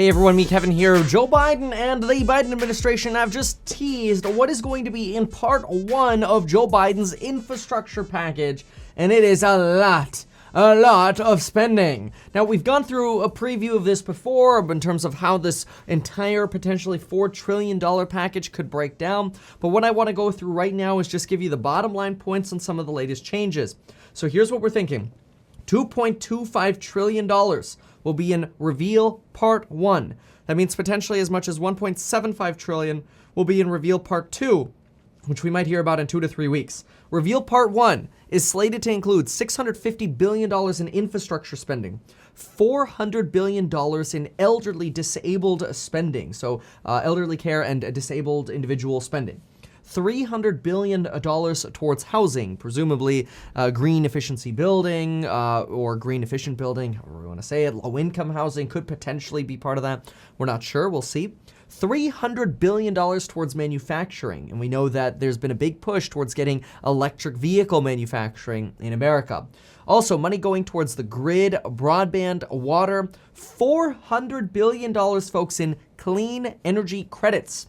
Hey everyone, me Kevin here. Joe Biden and the Biden administration have just teased what is going to be in part one of Joe Biden's infrastructure package, and it is a lot of spending. Now, we've gone through a preview of this before in terms of how this entire potentially $4 trillion package could break down, but what I want to go through right now is just give you the bottom line points on some of the latest changes. So here's what we're thinking. $2.25 trillion will be in Reveal Part 1. That means potentially as much as $1.75 trillion will be in Reveal Part 2, which we might hear about in 2 to 3 weeks. Reveal Part 1 is slated to include $650 billion in infrastructure spending, $400 billion in elderly disabled spending, so elderly care and disabled individual spending. $300 billion towards housing, presumably green efficiency building or green efficient building, however we want to say it. Low-income housing could potentially be part of that. We're not sure. We'll see. $300 billion towards manufacturing, and we know that there's been a big push towards getting electric vehicle manufacturing in America. Also, money going towards the grid, broadband, water, $400 billion, folks, in clean energy credits.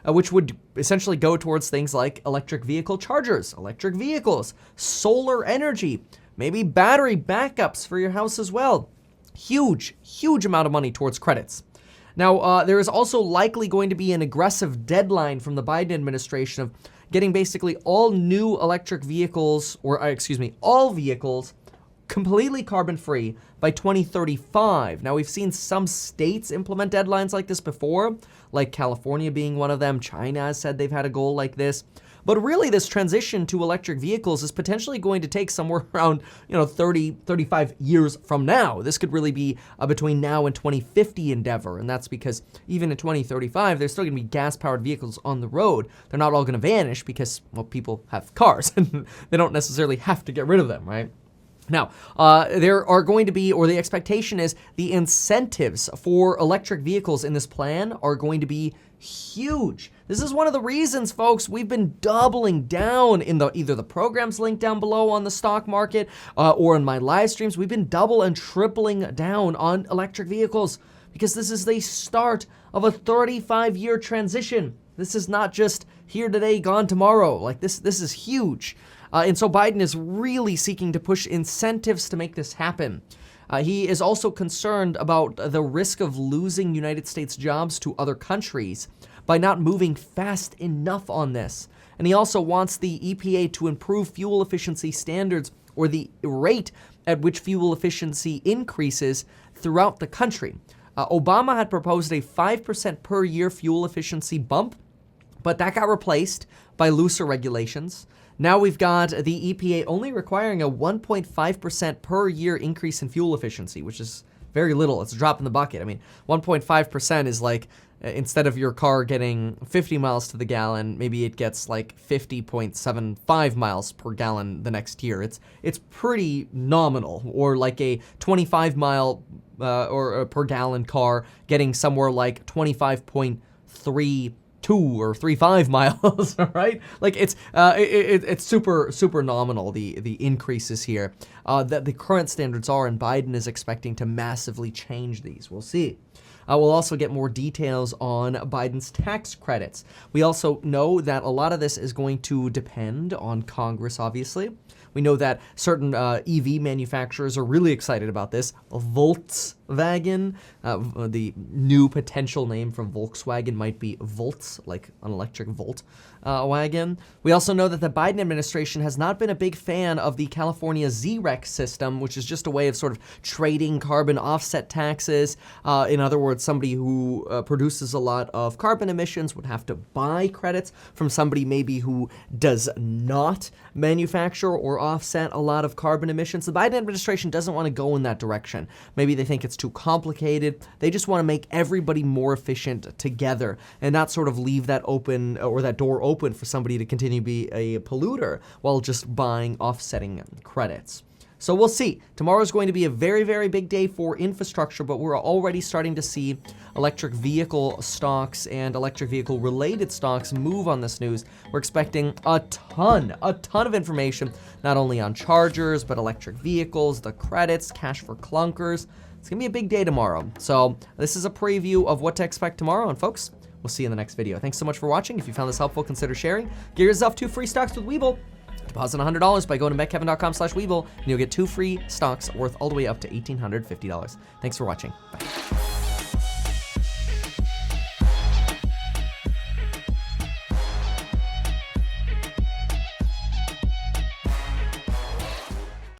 Which would essentially go towards things like electric vehicle chargers, electric vehicles, solar energy, maybe battery backups for your house as well. Huge amount of money towards credits. Now, there is also likely going to be an aggressive deadline from the Biden administration of getting basically all new electric vehicles, or all vehicles, completely carbon-free by 2035. Now, we've seen some states implement deadlines like this before, like California being one of them. China has said they've had a goal like this. But really, this transition to electric vehicles is potentially going to take somewhere around, 30, 35 years from now. This could really be between now and 2050 endeavor. And that's because even in 2035, there's still going to be gas-powered vehicles on the road. They're not all going to vanish because, well, people have cars and they don't necessarily have to get rid of them, right? Now, there are going to be, or the expectation is, the incentives for electric vehicles in this plan are going to be huge. This is one of the reasons, folks, we've been doubling down in either the programs linked down below on the stock market or in my live streams. We've been double and tripling down on electric vehicles because this is the start of a 35-year transition. This is not just here today, gone tomorrow. Like this is huge. And so Biden is really seeking to push incentives to make this happen. He is also concerned about the risk of losing United States jobs to other countries by not moving fast enough on this. And he also wants the EPA to improve fuel efficiency standards, or the rate at which fuel efficiency increases throughout the country. Obama had proposed a 5% per year fuel efficiency bump, but that got replaced by looser regulations. Now we've got the EPA only requiring a 1.5% per year increase in fuel efficiency, which is very little. It's a drop in the bucket. I mean, 1.5% is like, instead of your car getting 50 miles to the gallon, maybe it gets like 50.75 miles per gallon the next year. It's pretty nominal. Or like a 25 mile or per gallon car getting somewhere like 25.32 or 35 miles, right? Like it's super nominal, the increases here that the current standards are, and Biden is expecting to massively change these. We'll see. We'll also get more details on Biden's tax credits. We also know that a lot of this is going to depend on Congress, obviously. We know that certain EV manufacturers are really excited about this. Volkswagen, the new potential name for Volkswagen might be Volts, like an electric Volt wagon. We also know that the Biden administration has not been a big fan of the California ZREC system, which is just a way of sort of trading carbon offset taxes. In other words, somebody who produces a lot of carbon emissions would have to buy credits from somebody maybe who does not manufacture or offset a lot of carbon emissions. The Biden administration doesn't want to go in that direction. Maybe they think it's too complicated. They just want to make everybody more efficient together and not sort of leave that open, or that door open for somebody to continue to be a polluter while just buying offsetting credits. So we'll see. Tomorrow is going to be a very, very big day for infrastructure, but we're already starting to see electric vehicle stocks and electric vehicle related stocks move on this news. We're expecting a ton of information, not only on chargers, but electric vehicles, the credits, cash for clunkers. It's gonna be a big day tomorrow. So this is a preview of what to expect tomorrow, and folks, we'll see you in the next video. Thanks so much for watching. If you found this helpful, consider sharing. Get yourself 2 free stocks with Webull. Deposit $100 by going to metkevin.com/Webull, and you'll get 2 free stocks worth all the way up to $1,850. Thanks for watching. Bye.